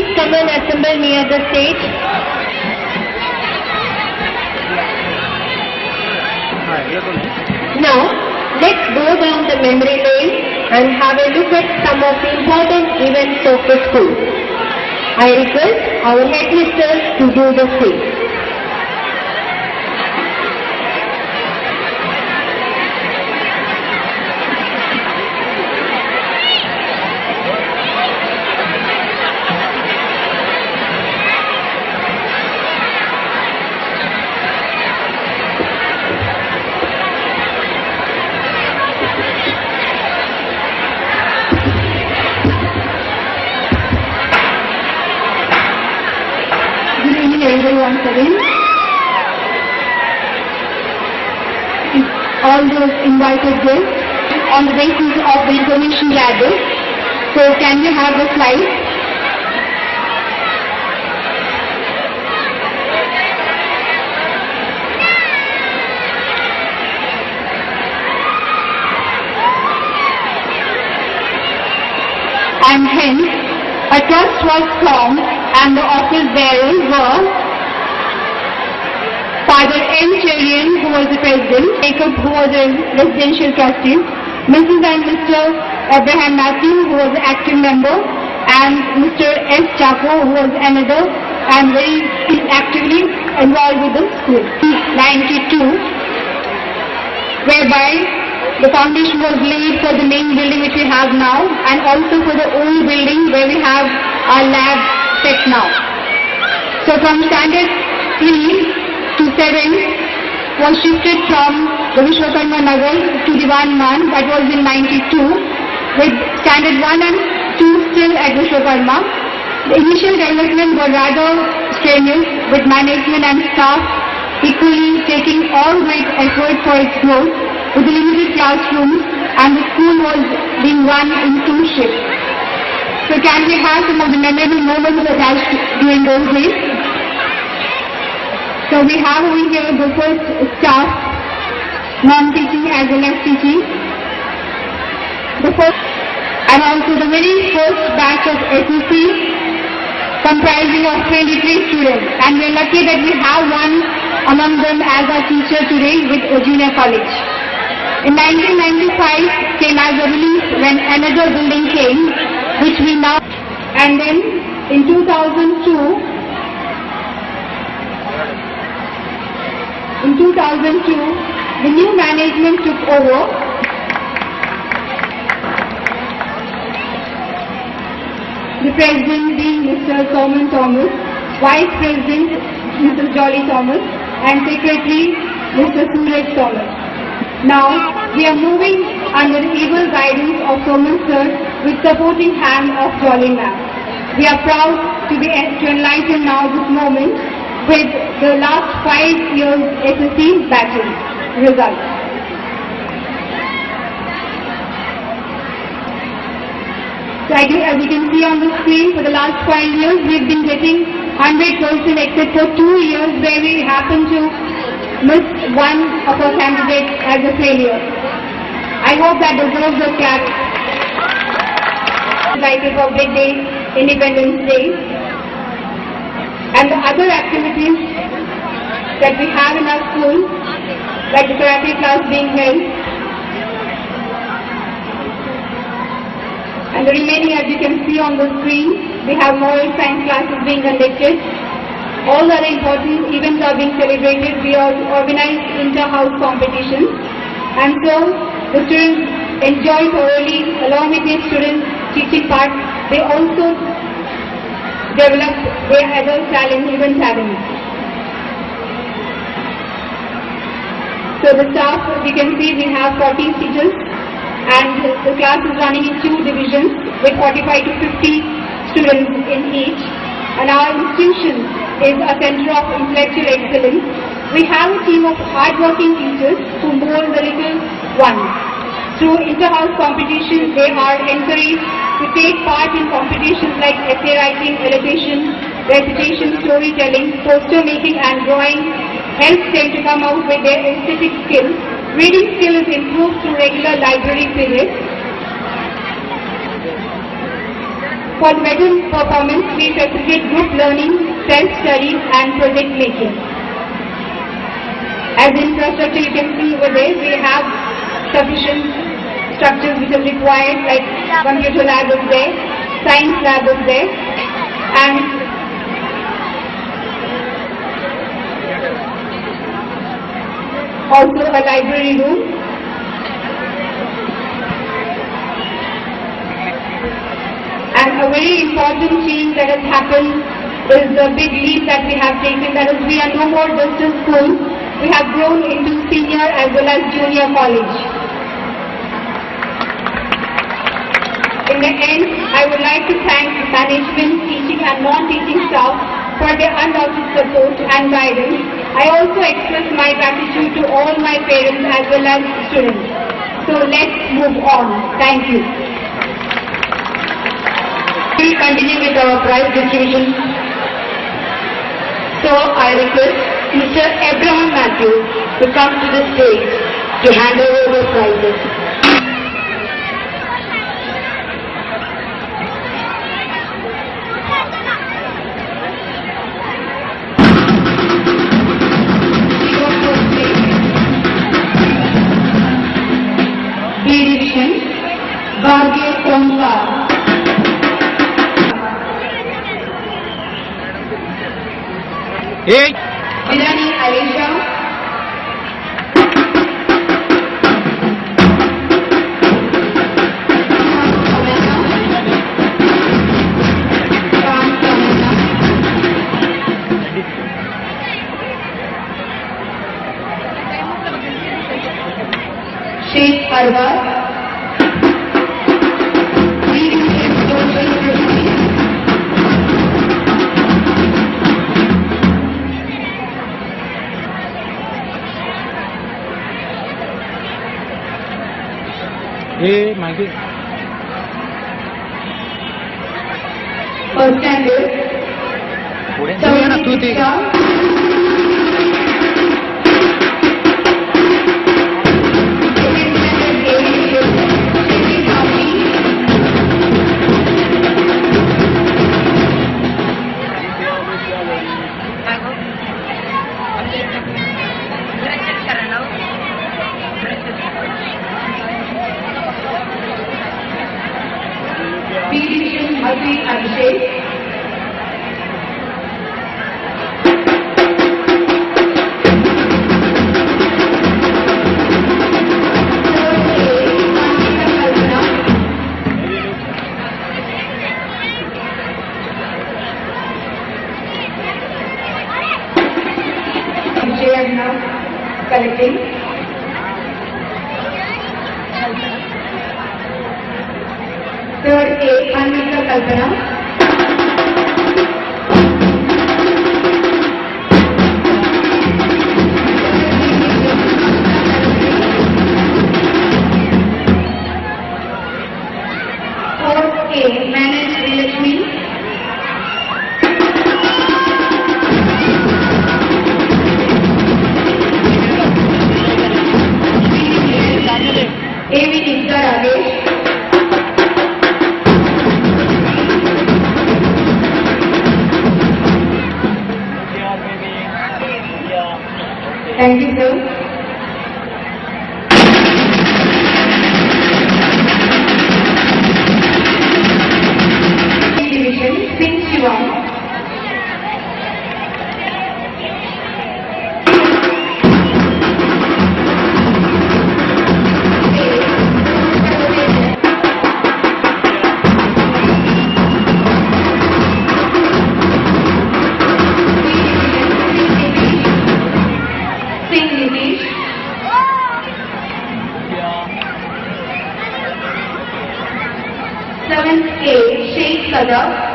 please come and assemble near the stage? Now, let's go down the memory lane and have a look at some of the important events of the school. I request our headmistress to do the same. Once again, all those invited guests on the basis of the information gathered. So can we have the slide? And hence, a trust was formed and the office bearers were Father M. Cherian, who was the president, Jacob, who was a residential trustee, Mrs. and Mr. Abraham Matthew, who was an active member, and Mr. S. Chaco, who was another and very actively involved with the school. 92, whereby the foundation was laid for the main building which we have now, and also for the old building where we have our lab set now. So from standard 3 to 7 was shifted from the Vishwakarma Nagar to Diwan Man, that was in 92, with standard 1 and 2 still at Vishwakarma. The initial development was rather strenuous, with management and staff equally taking all great effort for its growth, with the limited classrooms, and the school was being run in 2 shifts. So can we have some of the memorable moments attached during those days? So we have over here the first staff, non-teaching as well as teaching. The first, and also the very first batch of SEC comprising of 23 students. And we are lucky that we have one among them as our teacher today with a junior college. In 1995 came as a relief when another building came, which we now, and then in 2002, the new management took over. The president being Mr. Solomon Thomas, vice president Mrs. Jolly Thomas, and secretary Mr. Suraj Thomas. Now we are moving under the able guidance of Solomon sir with supporting hand of Jolly ma'am. We are proud to enlighten now this moment with the last 5 years SSC batches results. So as you can see on the screen, for the last 5 years we've been getting 100% except for 2 years where we happen to miss one of our candidates as a failure. I hope that deserves a clap. Like Republic Day, Independence Day, and the other activities that we have in our school, like the karate class being held, and the remaining, as you can see on the screen, we have moral science classes being conducted. All other important events are being celebrated. We are organized inter-house competitions, and so the students enjoy thoroughly along with their students teaching part. They also develop their other hidden talents. So the staff, as you can see, we have 14 teachers, and the class is running in 2 divisions with 45 to 50 students in each. And our institution is a center of intellectual excellence. We have a team of hard-working teachers who mold the little ones. Through inter-house competitions, they are encouraged to take part in competitions like essay writing, elocution, recitation, storytelling, poster making and drawing. Helps them to come out with their aesthetic skills. Reading skill is improved through regular library periods. For better performance, we facilitate group learning, self-study and project making. As infrastructure, you can see over there, we have sufficient structures which are required, like computer lab is there, science lab is there, and also a library room. And a very important change that has happened is the big leap that we have taken, that is we are no more just a school, we have grown into senior as well as junior college. In the end, I would like to thank management, teaching and non-teaching staff for their undoubted support and guidance. I also express my gratitude to all my parents as well as students. So let's move on. Thank you. We continue with our prize distribution. So I request Mr. Abraham Matthews to come to the stage to hand over the prizes. B division, Bhargav Omkar. Hey! Virani Alisha. Sheikh Arbar. Hey, Maggie. First standard. B division, Bhakti Abhishek. Abhishek is now collecting. Third A, Anmita Kalpana. Fourth A, Manage Srilakshmi. A with Ikta Rajesh. Thank you, sir. Division, Singh Shivam. Seventh A, Sheikh Sadaf.